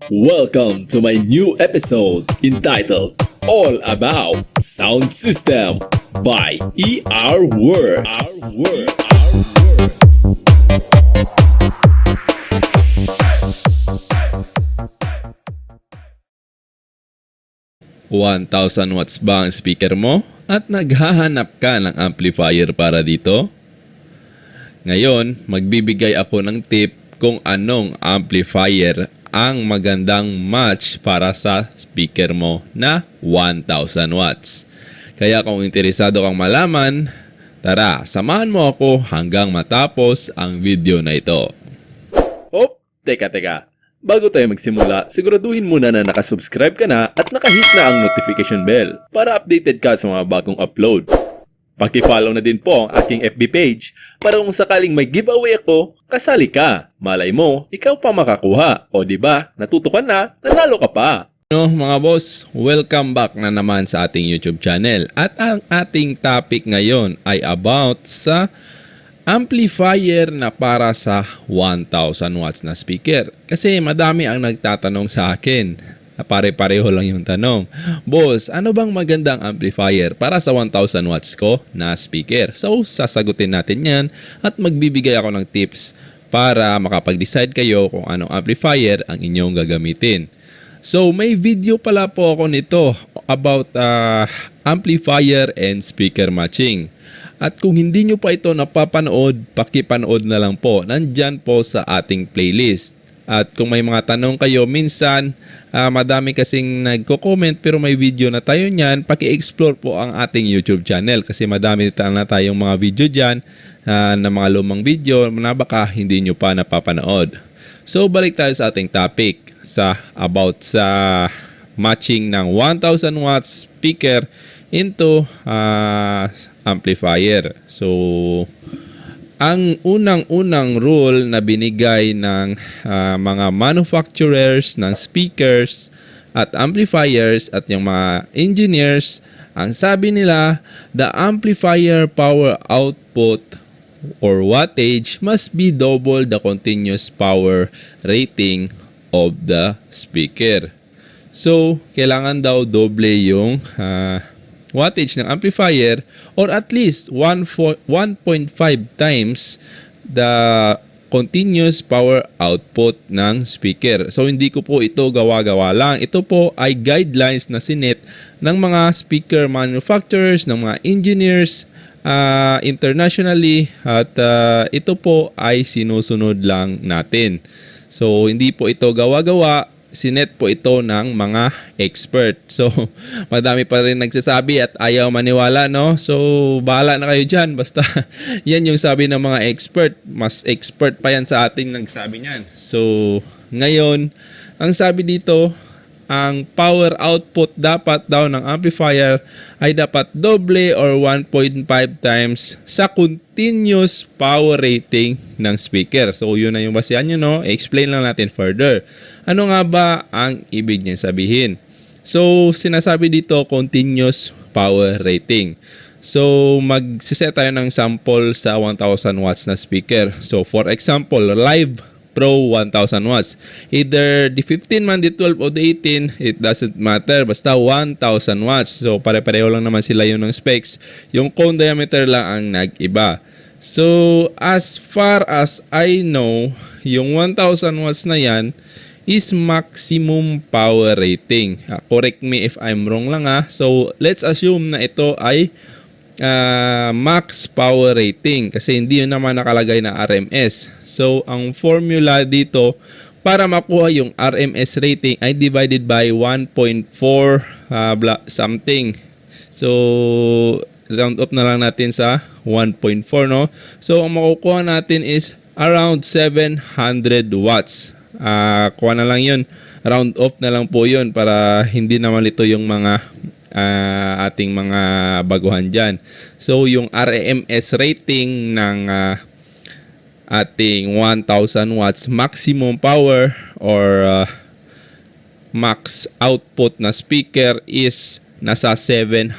Welcome to my new episode entitled All About Sound System by ERwerxX. 1,000 watts ba ang speaker mo at naghahanap ka ng amplifier para dito? Ngayon, magbibigay ako ng tip kung anong amplifier ang magandang match para sa speaker mo na 1,000 watts. Kaya kung interesado kang malaman, tara, samahan mo ako hanggang matapos ang video na ito. Oh, teka. Bago tayo magsimula, siguraduhin muna na nakasubscribe ka na at nakahit na ang notification bell para updated ka sa mga bagong upload. Paki-follow na din po ang aking FB page para kung sakaling may giveaway ako, kasali ka. Malay mo, ikaw pa makakuha. O diba, natuto ka na, nanalo ka pa. Mga boss, welcome back na naman sa ating YouTube channel. At ang ating topic ngayon ay about sa amplifier na para sa 1,000 watts na speaker. Kasi madami ang nagtatanong sa akin. Pare-pareho lang yung tanong. Boss, ano bang magandang amplifier para sa 1,000 watts ko na speaker? So, sasagutin natin yan at magbibigay ako ng tips para makapag-decide kayo kung anong amplifier ang inyong gagamitin. So, may video pala po ako nito about amplifier and speaker matching. At kung hindi nyo pa ito napapanood, pakipanood na lang po. Nandyan po sa ating playlist. At kung may mga tanong kayo, minsan madami kasing nagko-comment pero may video na tayo niyan, paki-explore po ang ating YouTube channel kasi madami na tayong mga video dyan na mga lumang video na baka hindi nyo pa napapanood. So balik tayo sa ating topic about sa matching ng 1,000 watts speaker into amplifier. So ang unang-unang rule na binigay ng mga manufacturers ng speakers at amplifiers at yung mga engineers, ang sabi nila, the amplifier power output or wattage must be double the continuous power rating of the speaker. So, kailangan daw doble yung wattage ng amplifier or at least 1.5 times the continuous power output ng speaker. So hindi ko po ito gawa-gawa lang. Ito po ay guidelines na sinet ng mga speaker manufacturers, ng mga engineers internationally at ito po ay sinusunod lang natin. So hindi po ito gawa-gawa. Sinet po ito ng mga expert. So, madami pa rin nagsasabi at ayaw maniwala, no? So, bahala na kayo dyan. Basta, yan yung sabi ng mga expert. Mas expert pa yan sa ating nagsabi niyan. So, ngayon, ang sabi dito, ang power output dapat daw ng amplifier ay dapat doble or 1.5 times sa continuous power rating ng speaker. So, yun na yung basihan nyo, no? Explain lang natin further. Ano nga ba ang ibig niya sabihin? So, sinasabi dito, continuous power rating. So, magsiset tayo ng sample sa 1,000 watts na speaker. So, for example, Live Pro 1,000 watts. Either the 15 man, the 12, or the 18, it doesn't matter. Basta 1,000 watts. So, pare-pareho lang naman sila yung ng specs. Yung cone diameter lang ang nag-iba. So, as far as I know, yung 1,000 watts na yan is maximum power rating. Correct me if I'm wrong lang So, let's assume na ito ay max power rating kasi hindi yun naman nakalagay na RMS. So, ang formula dito para makuha yung RMS rating ay divided by 1.4 something. So, round up na lang natin sa 1.4, no? So, ang makukuha natin is around 700 watts. Kuha na lang yun. Round off na lang po yun para hindi naman ito yung mga ating mga baguhan dyan. So, yung RMS rating ng ating 1,000 watts maximum power or max output na speaker is nasa 700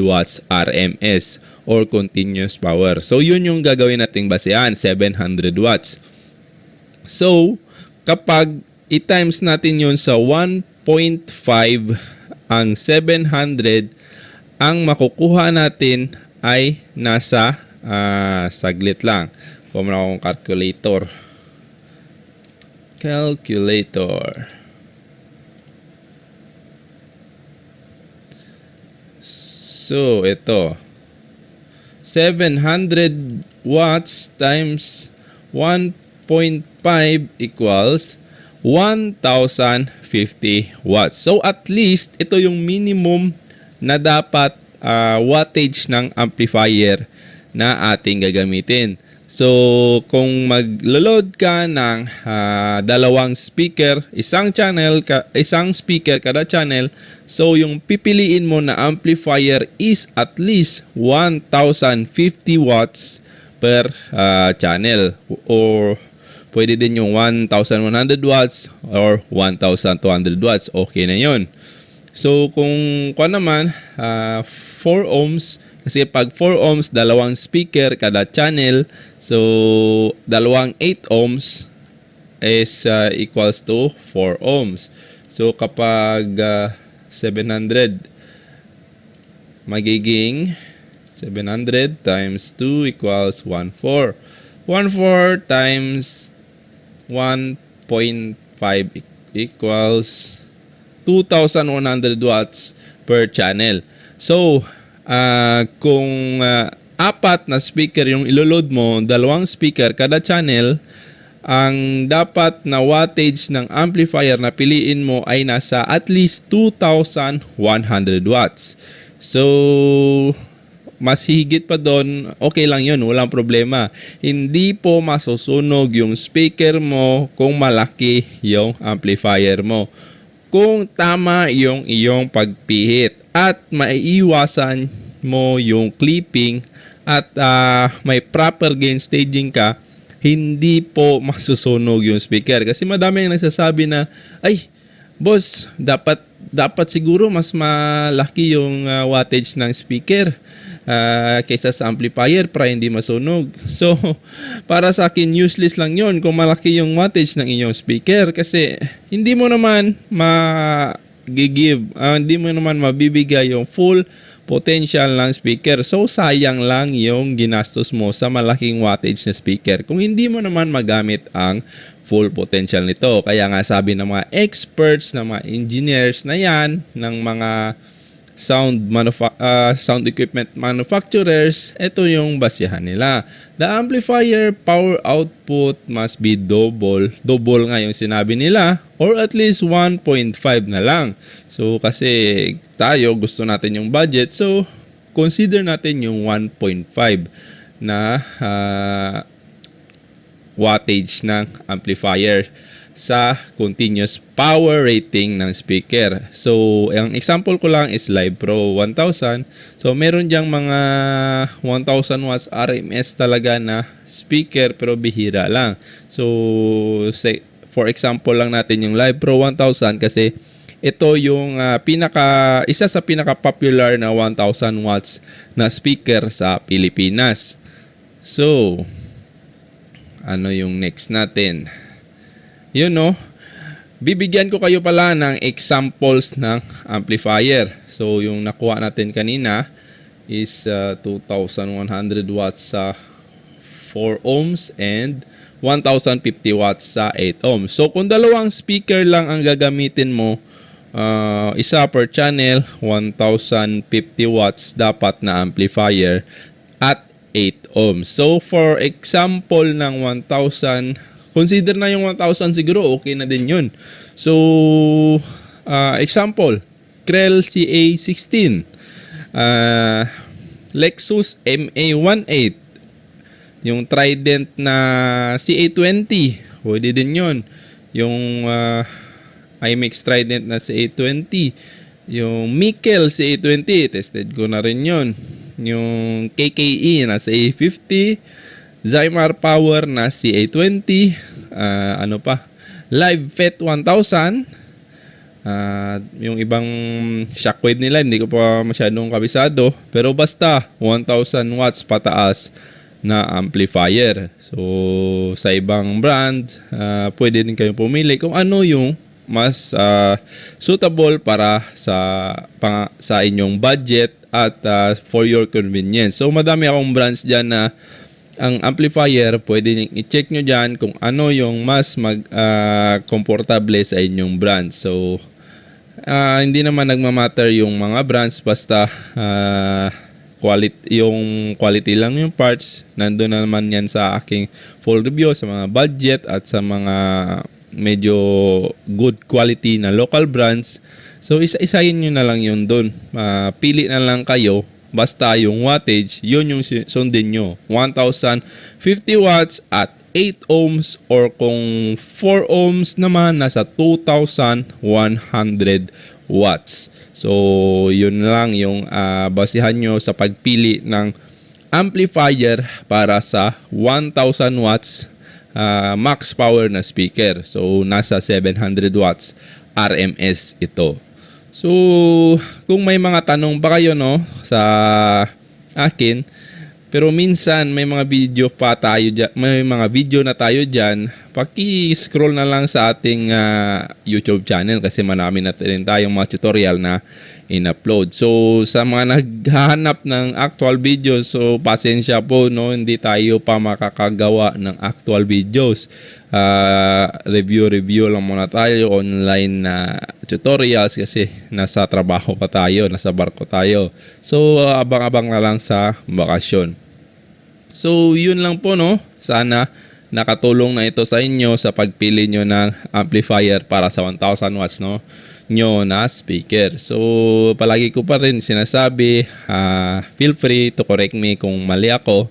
watts RMS or continuous power. So, yun yung gagawin nating basehan, 700 watts. So, kapag i-times natin yun sa 1.5 ang 700, ang makukuha natin ay nasa saglit lang. Kuha mo na akong calculator. So, ito. 700 watts times 1.5 equals 1,050 watts. So, at least, ito yung minimum na dapat wattage ng amplifier na ating gagamitin. So, kung mag-load ka ng dalawang speaker, isang speaker kada channel, so yung pipiliin mo na amplifier is at least 1,050 watts per channel, or pwede din yung 1,100 watts or 1,200 watts. Okay na yun. So, kung naman 4 ohms, kasi pag 4 ohms, dalawang speaker kada channel, so dalawang 8 ohms is equals to 4 ohms. So kapag 700, magiging 700 times 2 equals 1,400. 1,400 times 1.5 equals 2,100 watts per channel. So, kung apat na speaker yung iloload mo, dalawang speaker kada channel, ang dapat na wattage ng amplifier na piliin mo ay nasa at least 2,100 watts. So, mas higit pa doon, okay lang yun, walang problema. Hindi po masusunog yung speaker mo kung malaki yung amplifier mo, kung tama yung iyong pagpihit at maiiwasan mo yung clipping at may proper gain staging ka, hindi po masusunog yung speaker. Kasi madami yung nagsasabi na, ay, boss, dapat siguro mas malaki yung wattage ng speaker kaysa sa amplifier para hindi masunog. So, para sa akin, useless lang yon kung malaki yung wattage ng inyong speaker, kasi hindi mo naman hindi mo naman mabibigay yung full potential ng speaker. So, sayang lang yung ginastos mo sa malaking wattage na speaker kung hindi mo naman magamit ang full potential nito. Kaya nga sabi ng mga experts, ng mga engineers na yan, ng mga sound equipment manufacturers, ito yung basihan nila. The amplifier power output must be double nga yung sinabi nila, or at least 1.5 na lang. So kasi tayo gusto natin yung budget, so consider natin yung 1.5 na wattage ng amplifier sa continuous power rating ng speaker. So, ang example ko lang is Live Pro 1000. So, meron diyang mga 1000 watts RMS talaga na speaker, pero bihira lang. So, for example lang natin yung Live Pro 1000 kasi ito yung isa sa pinaka-popular na 1000 watts na speaker sa Pilipinas. So, ano yung next natin? Bibigyan ko kayo pala ng examples ng amplifier. So, yung nakuha natin kanina is 2,100 watts sa 4 ohms and 1,050 watts sa 8 ohms. So, kung dalawang speaker lang ang gagamitin mo, isa per channel, 1,050 watts dapat na amplifier at 8 ohms. So, for example ng 1,000, consider na yung 1,000 siguro, okay na din yun. So, example, Krell CA16, Lexus MA18, yung Trident na CA20, pwede din yun. Yung IMX Trident na CA20, yung Mikkel CA20, tested ko na rin yun. Yung KKE na CA50, Zymar Power na CA20, Live FET 1000, yung ibang shockwave nila hindi ko pa masyadong kabisado, pero basta 1,000 watts pataas na amplifier. So sa ibang brand, pwede din kayong pumili kung ano yung mas suitable para sa inyong budget at for your convenience. So madami akong brands dyan na ang amplifier, pwede nyo i-check nyo dyan kung ano yung mas komportable sa inyong brand. So hindi naman nagmamatter yung mga brands, basta yung quality lang yung parts. Nandun na naman yan sa aking full review sa mga budget at sa mga medyo good quality na local brands. So isa-isahin nyo na lang yun dun. Pili na lang kayo. Basta yung wattage, yun yung sundin nyo. 1050 watts at 8 ohms, or kung 4 ohms naman, nasa 2,100 watts. So, yun lang yung basihan nyo sa pagpili ng amplifier para sa 1,000 watts max power na speaker. So, nasa 700 watts RMS ito. So, kung may mga tanong pa kayo sa akin, pero minsan may mga video pa tayo dyan, may mga video na tayo dyan, paki-scroll na lang sa ating YouTube channel kasi marami na rin tayong mga tutorial na in-upload. So sa mga naghahanap ng actual videos, so pasensya po, hindi tayo pa makakagawa ng actual videos. Review lang muna tayo, online na tutorials kasi nasa trabaho pa tayo, nasa barko tayo. So abang-abang na lang sa bakasyon. So yun lang po, sana nakatulong na ito sa inyo sa pagpili nyo ng amplifier para sa 1,000 watts nyo na speaker. So palagi ko pa rin sinasabi, feel free to correct me kung mali ako.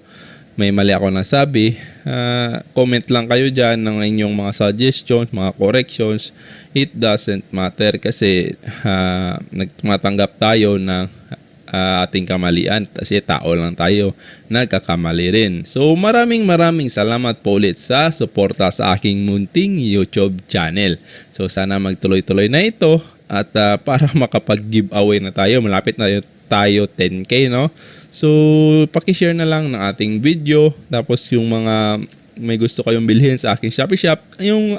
May mali ako nasabi, comment lang kayo dyan ng inyong mga suggestions, mga corrections. It doesn't matter kasi nagmatanggap tayo ng ating kamalian kasi tao lang tayo, nagkakamali rin. So maraming salamat po ulit sa suporta sa aking munting YouTube channel. So sana magtuloy-tuloy na ito at para makapag-giveaway na tayo, malapit na tayo 10K, So paki-share na lang ng ating video, tapos yung mga may gusto kayong bilhin sa aking Shopee shop, yung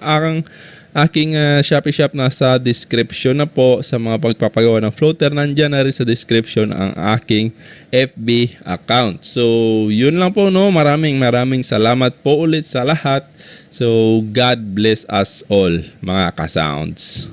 aking Shopee shop nasa description na po. Sa mga pagpapagawa ng floater, nandyan na rin sa description ang aking FB account. So yun lang po, maraming salamat po ulit sa lahat. So God bless us all, mga ka-sounds.